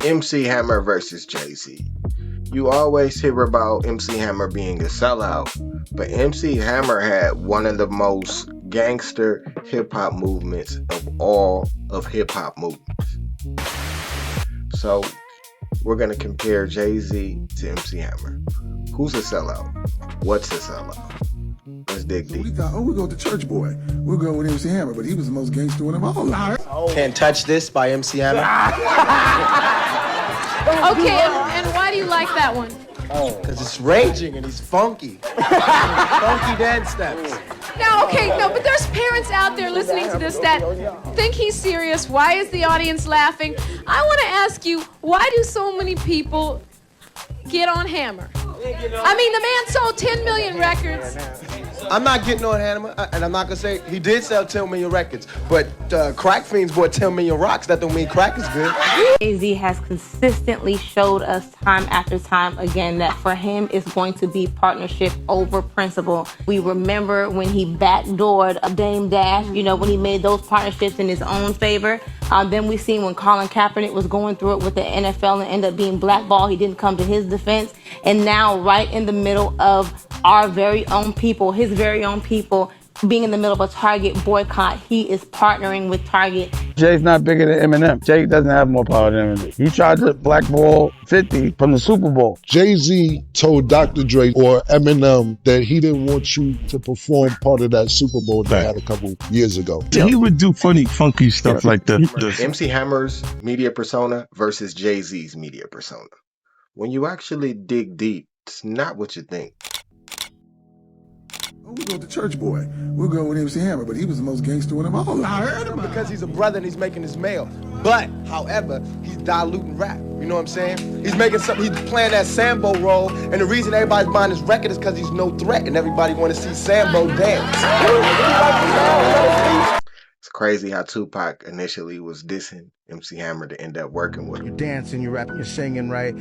MC Hammer versus Jay-Z. You always hear about MC Hammer being a sellout, but MC Hammer had one of the most gangster hip hop movements of all of hip hop movements. So we're gonna compare Jay-Z to MC Hammer. Who's a sellout? What's a sellout? Let's dig deep. We thought, we go with the church boy. We'll go with MC Hammer, but he was the most gangster one of all. Can't Touch This by MC Hammer. Okay, and why do you like that one? Because it's raging and he's funky. Funky dance steps. Now, okay, no, but there's parents out there listening to this that think he's serious. Why is the audience laughing? I want to ask you, why do so many people get on Hammer? I mean, the man sold 10 million records. I'm not getting on Hammer, and I'm not going to say he did sell 10 million records, but crack fiends bought 10 million rocks. That don't mean crack is good. Jay-Z has consistently showed us time after time again that for him it's going to be partnership over principle. We remember when he backdoored a Dame Dash, when he made those partnerships in his own favor. Then we seen when Colin Kaepernick was going through it with the NFL and ended up being blackballed. He didn't come to his defense. And now right in the middle of our very own people, his very own people, being in the middle of a Target boycott, he is partnering with Target. Jay's not bigger than Eminem. Jay doesn't have more power than Eminem. He tried to blackball 50 from the Super Bowl. Jay-Z told Dr. Dre or Eminem that he didn't want you to perform part of that Super Bowl they had a couple years ago. He would do funny, funky stuff like that. MC Hammer's media persona versus Jay-Z's media persona. When you actually dig deep, it's not what you think. We'll go with the church boy. We'll go with MC Hammer, but he was the most gangster one of all. I heard him. Because he's a brother and he's making his mail. But, however, he's diluting rap. You know what I'm saying? He's playing that Sambo role, and the reason everybody's buying his record is because he's no threat, and everybody want to see Sambo dance. It's crazy how Tupac initially was dissing MC Hammer to end up working with him. You're dancing, you're rapping, you're singing, right?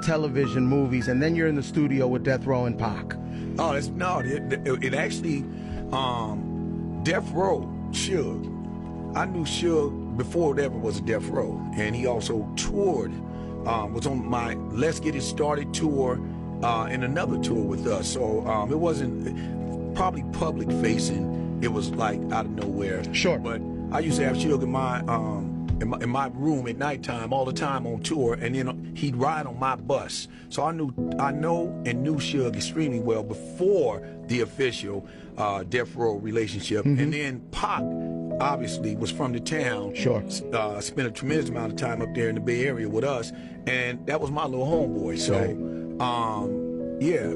Television, movies, and then you're in the studio with Death Row and Pac. Oh, it actually, Death Row, Suge. I knew Suge before there ever was a Death Row, and he also toured, was on my Let's Get It Started tour, and another tour with us. So it wasn't probably public facing. It was like out of nowhere. Sure. But I used to have Suge in my room at nighttime all the time on tour, and then he'd ride on my bus. So I knew and knew Suge extremely well before the official Death Row relationship. Mm-hmm. And then Pac obviously was from the town. Sure. Spent a tremendous amount of time up there in the Bay Area with us, and that was my little homeboy. So,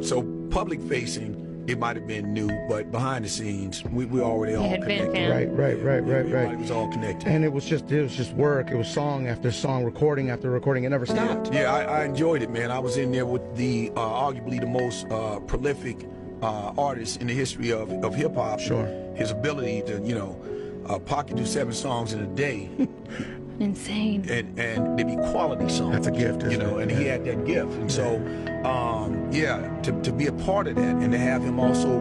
so public facing, it might have been new, but behind the scenes, we already all connected. Right. Everybody was all connected. And it was just work. It was song after song, recording after recording. It never stopped. Yeah, I enjoyed it, man. I was in there with the arguably the most prolific artist in the history of hip hop. Sure. His ability to, Pac could do 7 songs in a day. Insane. And they be quality songs. That's a gift, and he had that gift. And so, to be a part of that and to have him also,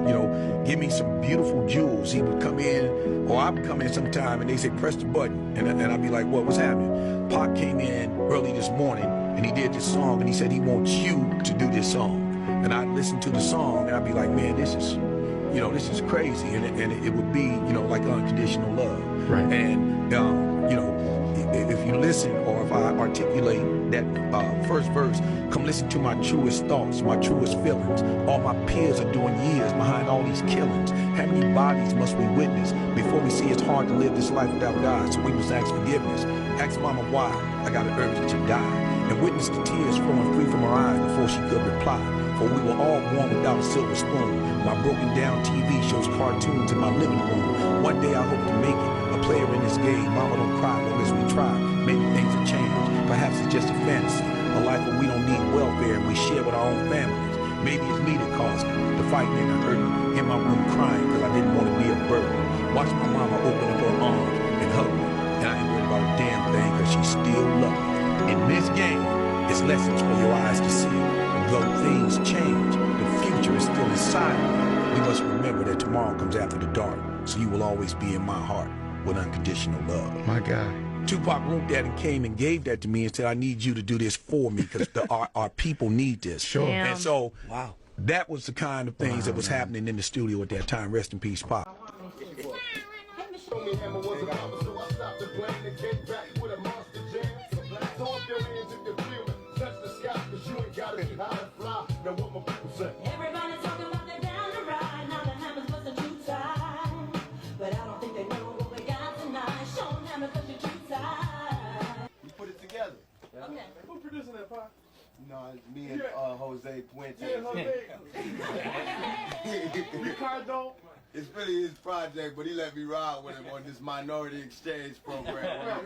give me some beautiful jewels. He would come in, or I would come in sometime and they say, press the button. And I'd be like, what's happening? Pac came in early this morning and he did this song and he said he wants you to do this song. And I'd listen to the song and I'd be like, man, this is crazy. And it would be, like unconditional love. Right. And, if you listen or if I articulate that first verse, come listen to my truest thoughts, my truest feelings. All my peers are doing years behind all these killings. How many bodies must we witness before we see it's hard to live this life without God? So we must ask forgiveness. Ask mama why I got an urge to die. And witness the tears flowing free from her eyes before she could reply. For we were all born without a silver spoon. My broken down TV shows cartoons in my living room. One day I hope to make it a player in this game. Mama, don't cry, long as we try. Maybe things will change. Perhaps it's just a fantasy. A life where we don't need welfare and we share with our own families. Maybe it's me that caused it. The fighting and the hurting. In my room crying because I didn't want to be a burden. Watch my mama open up her arms and hug me. And I ain't worried about a damn thing because she still loves me. In this game, it's lessons for your eyes to see. Though things change, the future is still inside of me. We must remember that tomorrow comes after the dark. So you will always be in my heart with unconditional love. My God. Tupac wrote that and came and gave that to me and said, I need you to do this for me because our people need this. Sure. Damn. And so that was the kind of things that was happening in the studio at that time. Rest in peace, Pop. Everybody talking about they down the ride. Now the Hammers wasn't too tight, but I don't think they know what we got tonight. Show them Hammers cause you're too tight. We put it together. Okay. Who producing that part? No, it's me and Jose Puente. Ricardo. It's really his project, but he let me ride with him on this minority exchange program.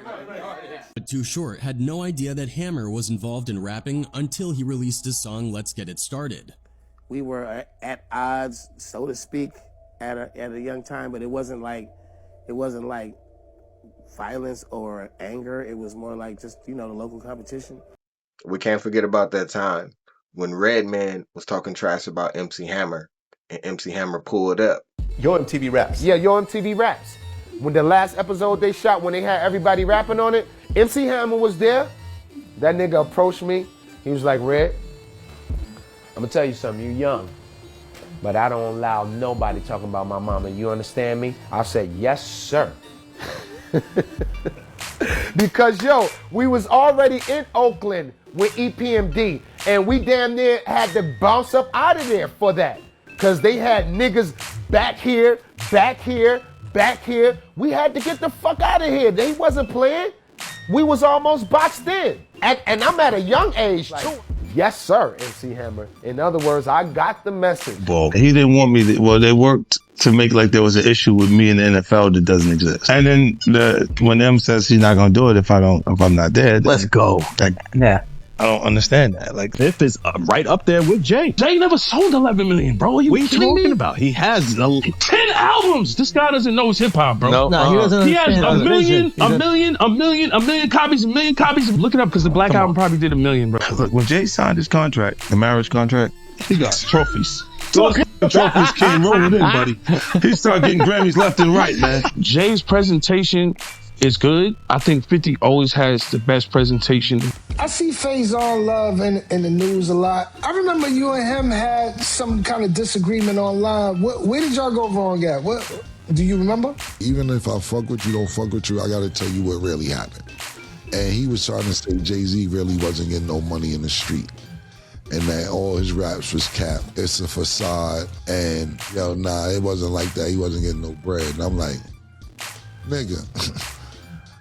But Too Short had no idea that Hammer was involved in rapping until he released his song Let's Get It Started. We were at odds, so to speak, at a young time, but it wasn't like violence or anger. It was more like just, the local competition. We can't forget about that time when Redman was talking trash about MC Hammer and MC Hammer pulled up. Yo MTV Raps. Yeah, Yo MTV Raps. When the last episode they shot, when they had everybody rapping on it, MC Hammer was there. That nigga approached me. He was like, Red, I'm gonna tell you something, you young, but I don't allow nobody talking about my mama. You understand me? I said, yes, sir. Because, we was already in Oakland with EPMD, and we damn near had to bounce up out of there for that. Because they had niggas back here, back here, back here. We had to get the fuck out of here. They wasn't playing. We was almost boxed in. And I'm at a young age, too. Yes, sir, MC Hammer. In other words, I got the message. Well, he didn't want me to, they worked to make like there was an issue with me in the NFL that doesn't exist. And then when M says he's not gonna do it if I'm not there, let's go. Yeah. I don't understand that. Like, Fifth is right up there with Jay. Jay never sold 11 million, bro. What are you talking about? He has 10 albums. This guy doesn't know his hip hop, bro. No, he doesn't. He has a million copies. Look it up because the Black Album probably did 1 million, bro. Look, when Jay signed his contract, the marriage contract, he got trophies. The trophies came rolling in, buddy. He started getting Grammys left and right, man. Jay's presentation is good. I think 50 always has the best presentation. I see Faison Love in the news a lot. I remember you and him had some kind of disagreement online. Where did y'all go wrong at? What do you remember? Even if I fuck with you, don't fuck with you, I gotta tell you what really happened. And he was trying to say Jay-Z really wasn't getting no money in the street. And that all his raps was cap. It's a facade. And nah, it wasn't like that. He wasn't getting no bread. And I'm like, nigga.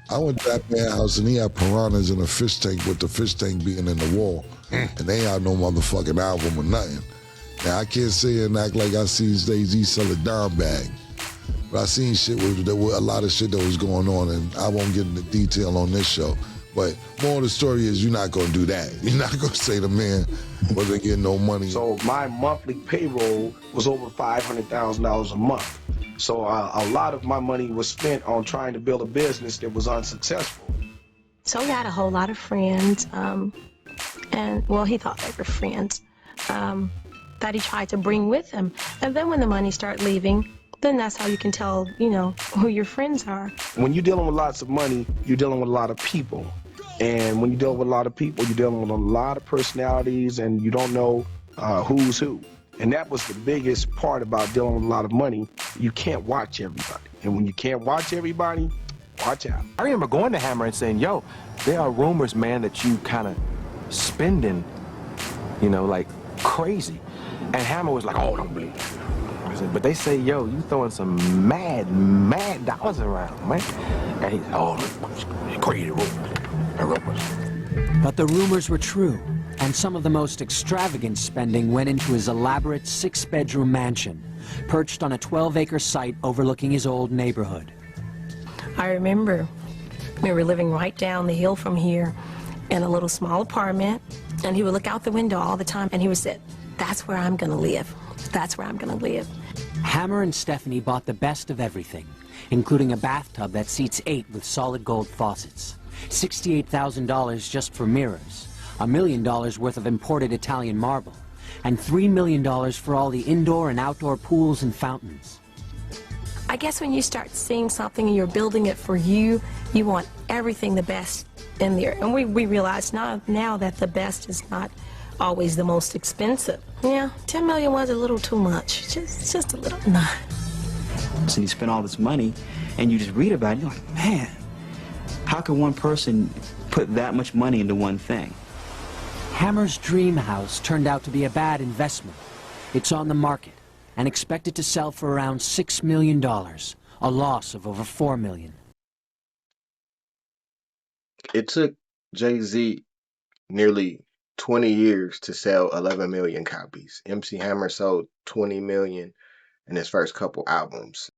I went to that man's house and he had piranhas in a fish tank with the fish tank being in the wall. And they had no motherfucking album or nothing. Now I can't say and act like I seen Jay-Z sell a dime bag. But I seen there were a lot of shit that was going on, and I won't get into detail on this show. But more of the story is you're not gonna do that. You're not gonna say the man wasn't getting no money. So my monthly payroll was over $500,000 a month. So a lot of my money was spent on trying to build a business that was unsuccessful. So he had a whole lot of friends, and well, he thought they were friends, that he tried to bring with him. And then when the money started leaving, then that's how you can tell, who your friends are. When you're dealing with lots of money, you're dealing with a lot of people. And when you deal with a lot of people, you're dealing with a lot of personalities, and you don't know who's who. And that was the biggest part about dealing with a lot of money. You can't watch everybody. And when you can't watch everybody, watch out. I remember going to Hammer and saying, yo, there are rumors, man, that you kind of spending, like crazy. And Hammer was like, oh, don't believe it. I said, but they say, yo, you throwing some mad dollars around, man. And he's, oh, crazy rumors. But the rumors were true. And some of the most extravagant spending went into his elaborate 6-bedroom mansion, perched on a 12-acre site overlooking his old neighborhood. I remember we were living right down the hill from here in a little small apartment, and he would look out the window all the time, and he would say, that's where I'm gonna live. That's where I'm gonna live. Hammer and Stephanie bought the best of everything, including a bathtub that seats 8 with solid gold faucets, $68,000 just for mirrors, $1 million worth of imported Italian marble, and $3 million for all the indoor and outdoor pools and fountains. I I guess when you start seeing something and you're building it for you, you want everything the best in there. And we realize now that the best is not always the most expensive. Yeah, 10 million was a little too much. Just a little. Nah. So you spend all this money and you just read about it, you're like, man, how can one person put that much money into one thing? Hammer's dream house turned out to be a bad investment. It's on the market and expected to sell for around $6 million, a loss of over $4 million. It took Jay-Z nearly 20 years to sell 11 million copies. MC Hammer sold 20 million in his first couple albums.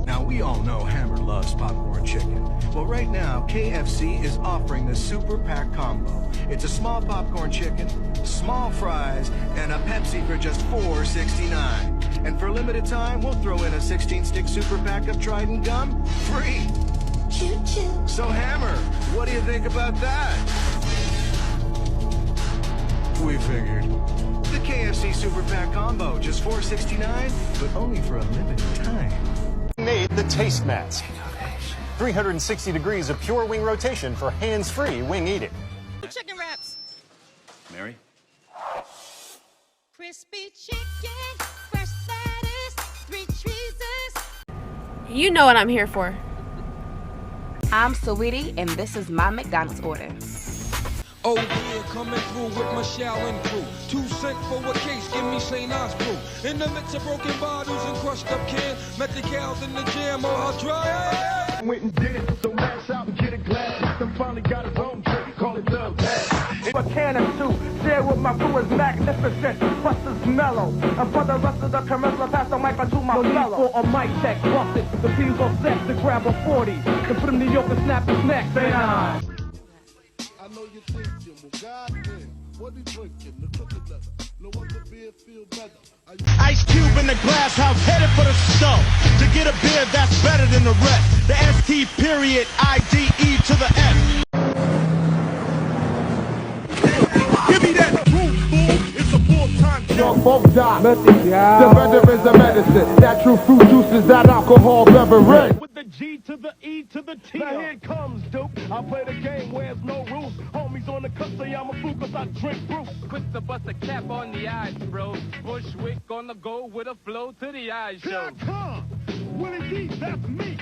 Now, we all know Hammer loves popcorn chicken. Well, right now, KFC is offering the Super Pack Combo. It's a small popcorn chicken, small fries, and a Pepsi for just $4.69. And for a limited time, we'll throw in a 16-stick Super Pack of Trident gum free. Choo-choo. So, Hammer, what do you think about that? We figured. The KFC Super Pack Combo, just $4.69, but only for a limited time. Made the Taste Mats. 360 degrees of pure wing rotation for hands-free wing eating. Chicken wraps. Mary? Crispy chicken, fresh lettuce, 3 cheeses. You know what I'm here for. I'm Saweetie, and this is my McDonald's order. Oh yeah, coming through with my showering crew. 2 cents for a case, give me St. Ives brew. In the midst of broken bottles and crushed up cans, met the cows in the jam, or I'll try. Went and did it, so mash out and get a glass. System finally got his own trick, call it Love Pass. A can or two, share with my crew is magnificent, plus it's mellow. And for the rest of the commercial, pass the mic to my fellow. For a mic check, bust it, the P's all set to grab a 40. To put him in New York and snap his neck, St. Ives. I know you're thinking, well, goddamn, what he drinking? The cookie leather. No wonder beer feel better. Ice Cube in the glass house, headed for the show. To get a beer that's better than the rest. The ST period, IDE to the F. Give me that room, fool. It's a full-time Young folk die. The better is the medicine. That true fruit juice is that alcohol beverage. With the G to the E to the T. Now here it comes, Duke. I play the game where there's no rules. Homies on the cup say I'm a fool cause I drink brew. Quick to bust a cap on the eyes, bro. Bushwick on the go with a flow to the eyes, show. Here I come. Willie D, that's me.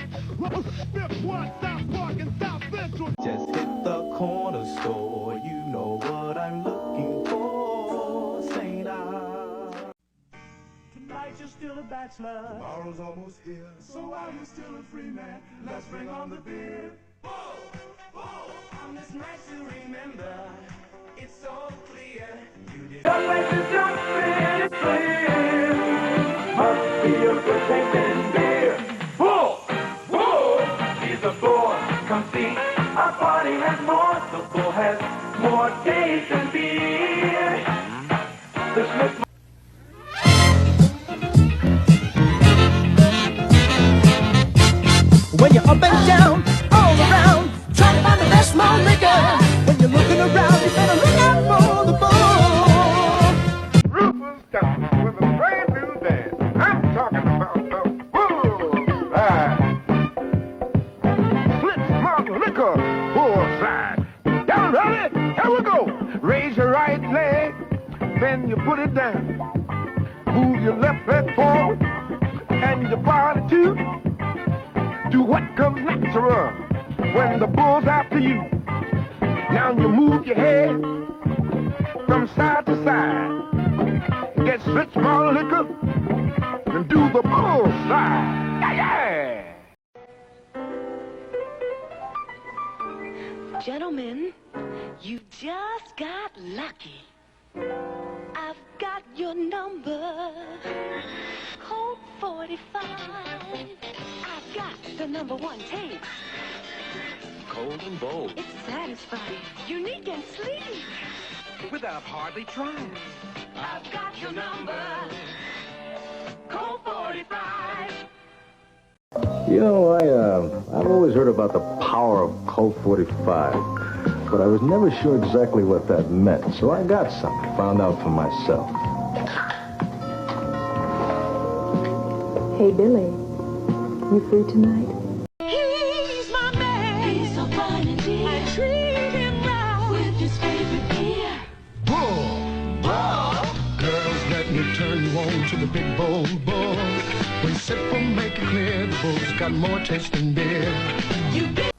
Smith, one, South Park, and South Central. Just hit the corner store, you know what I'm looking for, St. Ives. Tonight you're still a bachelor. Tomorrow's almost here. So while you're still a free man, let's bring on the beer. On this night to remember, it's so clear. You did. Must be a good tasting beer. Bull, he's a bull. Come see, our party has more. The bull has more taste than beer. The Smith. When you're up and down, all around, trying to find the best malt liquor. When you're looking around, you better look out for the bull. Rufus comes with a brand new dance. I'm talking about the bullseye. Split malt liquor, bullseye. Y'all ready? Here we go. Raise your right leg, then you put it down. Move your left leg forward, and your body too. Do what comes natural when the bull's after you. Now you move your head from side to side. Get switch malt liquor and do the bullseye. Yeah, yeah. Gentlemen, you just got lucky. I've got your number. Code 45. I've got the #1 taste. Cold and bold. It's satisfying, unique and sleek. Without hardly trying. I've got your number. Code 45. You know, I've always heard about the power of Colt 45, but I was never sure exactly what that meant. So I got some, found out for myself. Hey, Billy, you free tonight? He's my man. He's so fine and dear. I treat him right with his favorite beer. Bull, bull. Girls, let me turn you on to the big bull, bull. We sip and make it clear the bull's got more taste than beer. You bet.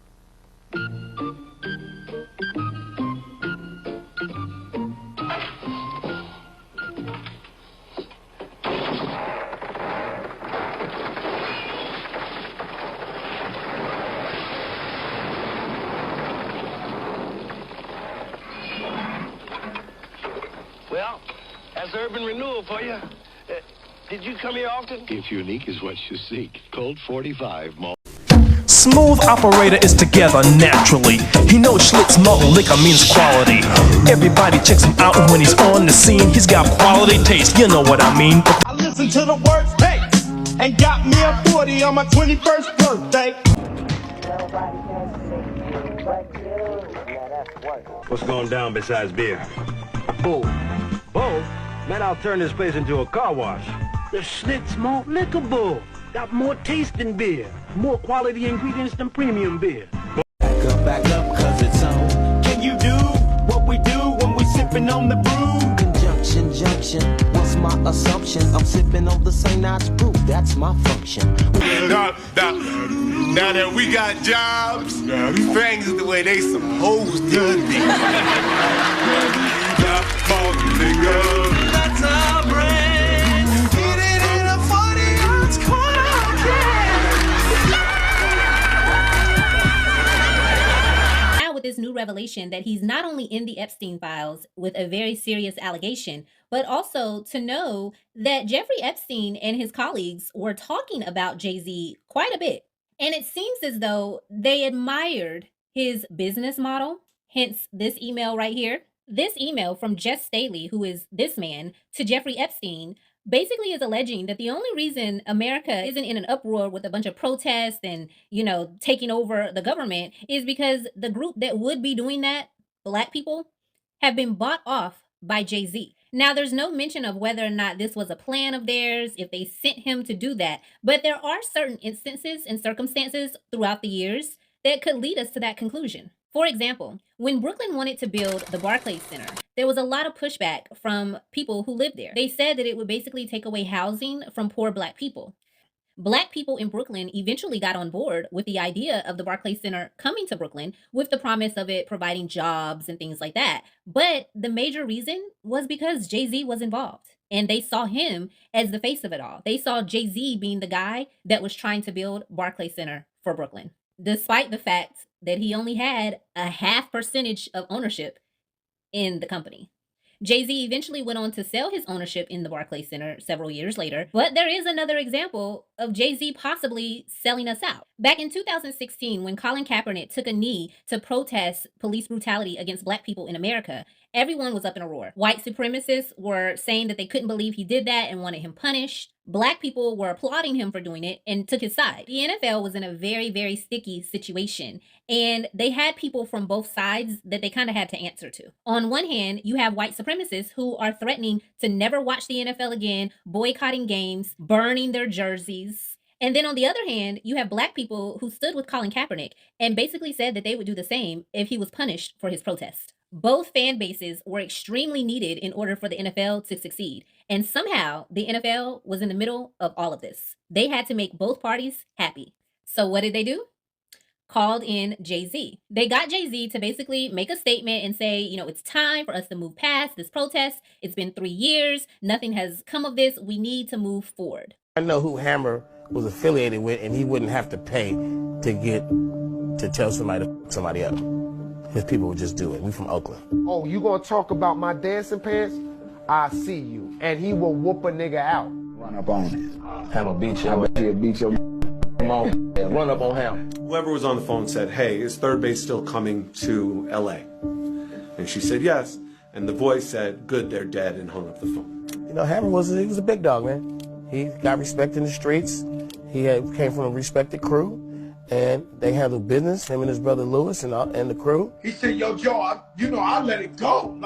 Well, that's urban renewal for you. Did you come here often? If unique is what you seek, Colt 45 malt. Smooth operator is together naturally. He knows Schlitz malt liquor means quality. Everybody checks him out when he's on the scene. He's got quality taste, you know what I mean. I listened to the words takes and got me a 40 on my 21st birthday. What's going down besides beer? Bull. Bull? Man, I'll turn this place into a car wash. The Schlitz malt liquor bull. Got more taste than beer. More quality ingredients than premium beer. Back up, cause it's on. Can you do what we do when we sipping on the brew? Conjunction, junction, what's my assumption? I'm sipping on the same notch brew, that's my function. Now that we got jobs, things the way they supposed to be. That's our brand. Get it in a 40-ounce corner Now with this new revelation that he's not only in the Epstein files with a very serious allegation, but also to know that Jeffrey Epstein and his colleagues were talking about Jay-Z quite a bit. And it seems as though they admired his business model, hence this email right here. This email from Jess Staley, who is this man, to Jeffrey Epstein, basically is alleging that the only reason America isn't in an uproar with a bunch of protests and, taking over the government is because the group that would be doing that, Black people, have been bought off by Jay-Z. Now, there's no mention of whether or not this was a plan of theirs, if they sent him to do that, but there are certain instances and circumstances throughout the years that could lead us to that conclusion. For example, when Brooklyn wanted to build the Barclays Center, there was a lot of pushback from people who lived there. They said that it would basically take away housing from poor Black people. Black people in Brooklyn eventually got on board with the idea of the Barclays Center coming to Brooklyn with the promise of it providing jobs and things like that. But the major reason was because Jay-Z was involved and they saw him as the face of it all. They saw Jay-Z being the guy that was trying to build Barclays Center for Brooklyn, despite the fact that he only had a 0.5% of ownership in the company. Jay-Z eventually went on to sell his ownership in the Barclays Center several years later, but there is another example of Jay-Z possibly selling us out. Back in 2016, when Colin Kaepernick took a knee to protest police brutality against Black people in America, everyone was up in a roar. White supremacists were saying that they couldn't believe he did that and wanted him punished. Black people were applauding him for doing it and took his side. The NFL was in a very, very sticky situation, and they had people from both sides that they kind of had to answer to. On one hand, you have white supremacists who are threatening to never watch the NFL again, boycotting games, burning their jerseys. And then on the other hand, you have Black people who stood with Colin Kaepernick and basically said that they would do the same if he was punished for his protest. Both fan bases were extremely needed in order for the NFL to succeed. And somehow the NFL was in the middle of all of this. They had to make both parties happy. So what did they do? Called in Jay-Z. They got Jay-Z to basically make a statement and say, it's time for us to move past this protest. It's been 3 years. Nothing has come of this. We need to move forward. I know who Hammer was affiliated with, and he wouldn't have to pay to tell somebody to f somebody up. His people would just do it. We from Oakland. Oh, you gonna talk about my dancing pants? I see you. And he will whoop a nigga out. Run up on him. Hammer beat you. He'll beat your come on. Run up on him. Whoever was on the phone said, hey, is third base still coming to LA? And she said yes. And the voice said, good, they're dead, and hung up the phone. Hammer was a big dog, man. He got respect in the streets. He came from a respected crew. and they handled business, him and his brother Lewis and the crew. He said, yo, Joe, I let it go.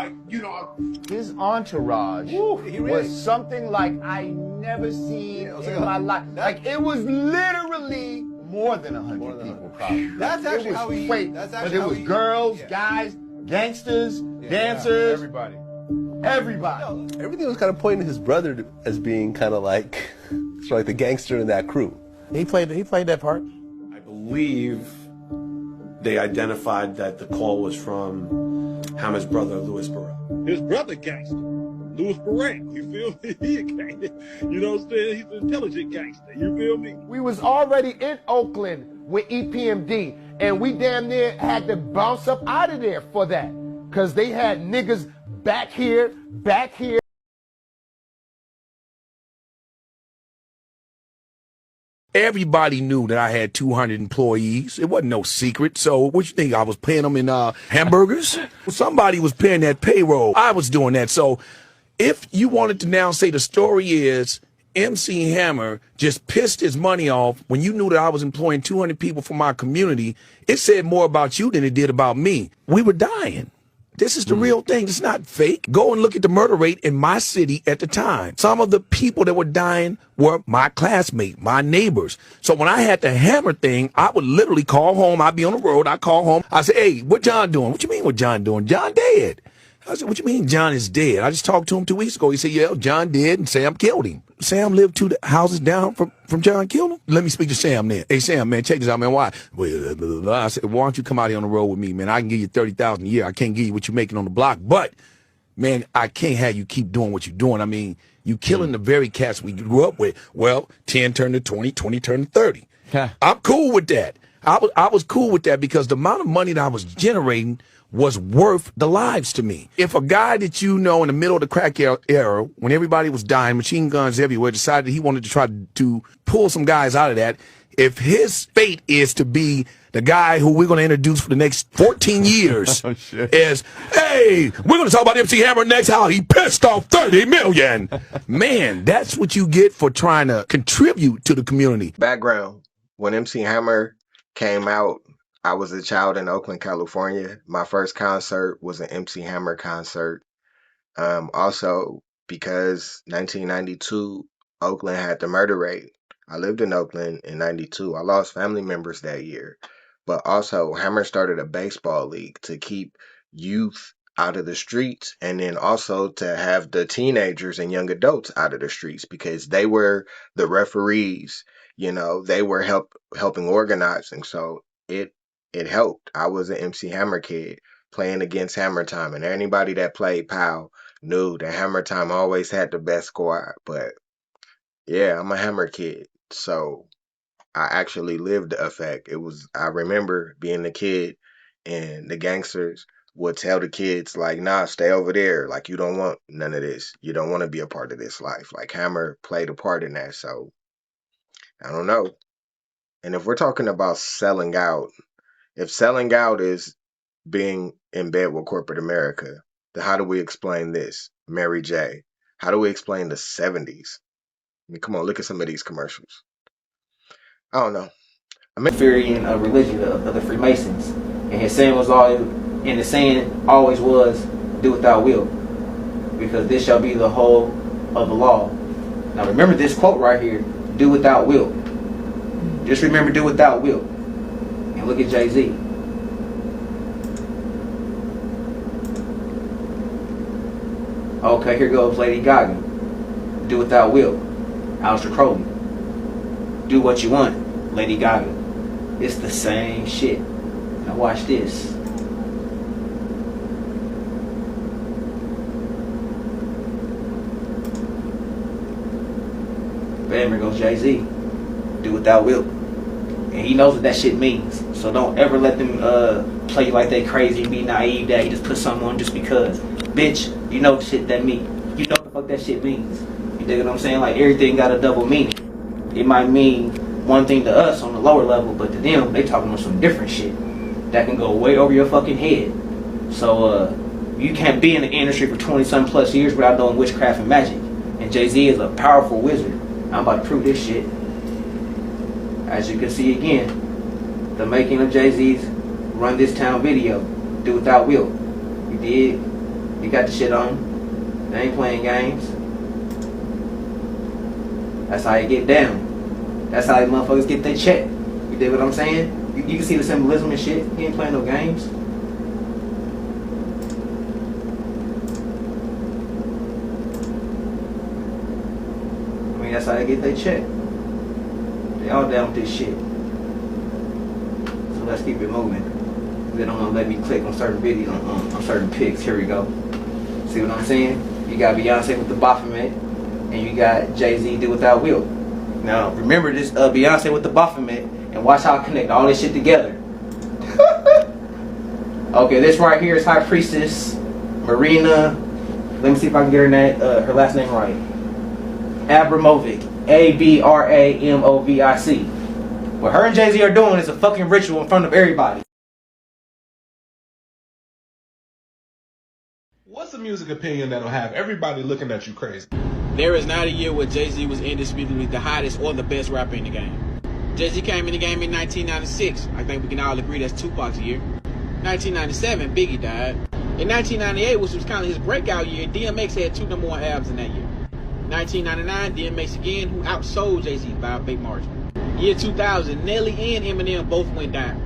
His entourage was something like I never seen in my life. Like, it was literally more than 100 people, probably. That's actually how he... But it was girls, guys, gangsters, dancers. Everybody. Everything was kind of pointing to his brother as being kind of like, sort of like the gangster in that crew. He played that part. I believe they identified that the call was from Hammer's brother, Louis Burrell. His brother gangster, Louis Burrell. You feel me? He a gangster. You know what I'm saying? He's an intelligent gangster. You feel me? We was already in Oakland with EPMD, and we damn near had to bounce up out of there for that, because they had niggas back here. Everybody knew that I had 200 employees. It wasn't no secret. So what you think? I was paying them in hamburgers? Somebody was paying that payroll. I was doing that. So if you wanted to now say the story is MC Hammer just pissed his money off when you knew that I was employing 200 people for my community, it said more about you than it did about me. We were dying. This is the real thing. It's not fake. Go and look at the murder rate in my city at the time. Some of the people that were dying were my classmates, my neighbors. So when I had the Hammer thing, I would literally call home. I'd be on the road. I'd call home. I say, hey, what John doing? What you mean what John doing? John dead. I said, what you mean John is dead? I just talked to him 2 weeks ago. He said, yeah, John dead and Sam killed him. Sam lived 2 houses down from John killed him. Let me speak to Sam then. Hey, Sam, man, check this out, man. Why? Well, I said, why don't you come out here on the road with me, man? I can give you $30,000 a year. I can't give you what you're making on the block. But, man, I can't have you keep doing what you're doing. I mean, you killing the very cats we grew up with. Well, 10 turned to 20, 20 turned to 30. I'm cool with that. I was cool with that because the amount of money that I was generating was worth the lives to me. If a guy that you know in the middle of the crack era, when everybody was dying, machine guns everywhere, decided he wanted to try to pull some guys out of that, if his fate is to be the guy who we're going to introduce for the next 14 years is, hey, we're going to talk about MC Hammer next, how he pissed off 30 million. Man, that's what you get for trying to contribute to the community. Background, when MC Hammer came out, I was a child in Oakland, California. My first concert was an MC Hammer concert. Also, because 1992, Oakland had the murder rate. I lived in Oakland in 92. I lost family members that year. But also, Hammer started a baseball league to keep youth out of the streets, and then also to have the teenagers and young adults out of the streets, because they were the referees. You know, they were helping organizing. So it helped. I was an MC Hammer kid playing against Hammer Time, and anybody that played POW knew that Hammer Time always had the best squad. But yeah, I'm a Hammer kid, so I actually lived the effect. I remember being a kid, and the gangsters would tell the kids, like, nah, stay over there. Like, you don't want none of this. You don't want to be a part of this life. Like, Hammer played a part in that, so I don't know. And if we're talking about selling out, if selling out is being in bed with corporate America, then how do we explain this? Mary J. How do we explain the 70s? I mean, come on, look at some of these commercials. I don't know. Luciferian religion of the Freemasons. And his saying was always was, do what thou wilt, because this shall be the whole of the law. Now remember this quote right here, do what thou wilt. Just remember, do what thou wilt. And look at Jay-Z. Okay, here goes Lady Gaga. Do what thou wilt. Aleister Crowley. Do what you want. Lady Gaga. It's the same shit. Now watch this. Bam, here goes Jay-Z. Do what thou wilt. And he knows what that shit means. So don't ever let them play you like they crazy and be naive that you just put something on just because. Bitch, you know the shit that mean. You know what the fuck that shit means. You dig what I'm saying? Like, everything got a double meaning. It might mean one thing to us on the lower level, but to them, they talking about some different shit that can go way over your fucking head. So you can't be in the industry for 20-some plus years without knowing witchcraft and magic. And Jay-Z is a powerful wizard. I'm about to prove this shit. As you can see again, The making of Jay-Z's Run This Town video, Do Without Will. You did. You got the shit on. They ain't playing games. That's how you get down. That's how these motherfuckers get their check. You dig what I'm saying? You can see the symbolism and shit. He ain't playing no games. I mean, that's how they get their check. They all down with this shit. So let's keep it moving. They don't want to let me click on certain videos, on certain pics. Here we go. See what I'm saying? You got Beyonce with the Baphomet, and you got Jay-Z Do Without Will. Now, remember this Beyonce with the Baphomet, and watch how I connect all this shit together. Okay, this right here is High Priestess Marina. Let me see if I can get her last name right. Abramovic. Abramovic. What her and Jay-Z are doing is a fucking ritual in front of everybody. What's a music opinion that'll have everybody looking at you crazy? There is not a year where Jay-Z was indisputably the hottest or the best rapper in the game. Jay-Z came in the game in 1996. I think we can all agree that's Tupac's year. 1997, Biggie died. In 1998, which was kind of his breakout year, DMX had 2 #1 albums in that year. 1999, DMX again, who outsold Jay-Z by a big margin. Year 2000, Nelly and Eminem both went down.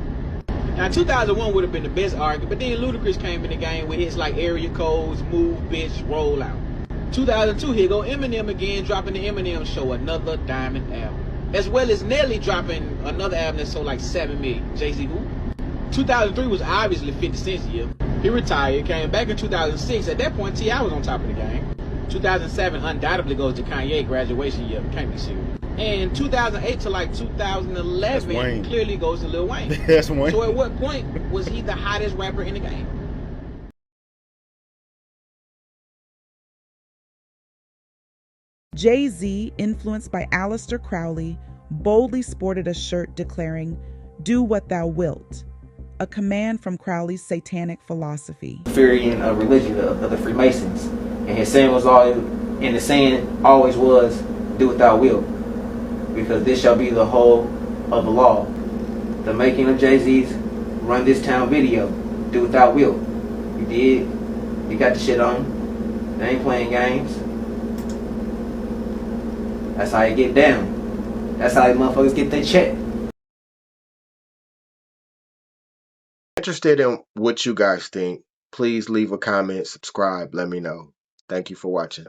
Now 2001 would have been the best argument, but then Ludacris came in the game with hits like Area Codes, Move, Bitch, Roll Out. 2002, here go Eminem again, dropping the Eminem Show, another diamond album. As well as Nelly dropping another album that sold like 7 million. Jay-Z who? 2003 was obviously 50 Cent's year. He retired, came back in 2006. At that point, T.I. was on top of the game. 2007 undoubtedly goes to Kanye graduation year. Can't be serious. And 2008 to like 2011 clearly goes to Lil Wayne. That's Wayne. So at what point was he the hottest rapper in the game? Jay-Z, influenced by Aleister Crowley, boldly sported a shirt declaring, "Do what thou wilt," a command from Crowley's satanic philosophy. Luciferian religion of the Freemasons. And his saying was always was, "Do what thou wilt," because this shall be the whole of the law. The making of Jay-Z's Run This Town video, Do What Thou Wilt. You did. You got the shit on. They ain't playing games. That's how you get down. That's how these motherfuckers get their check. Interested in what you guys think, please leave a comment, subscribe, let me know. Thank you for watching.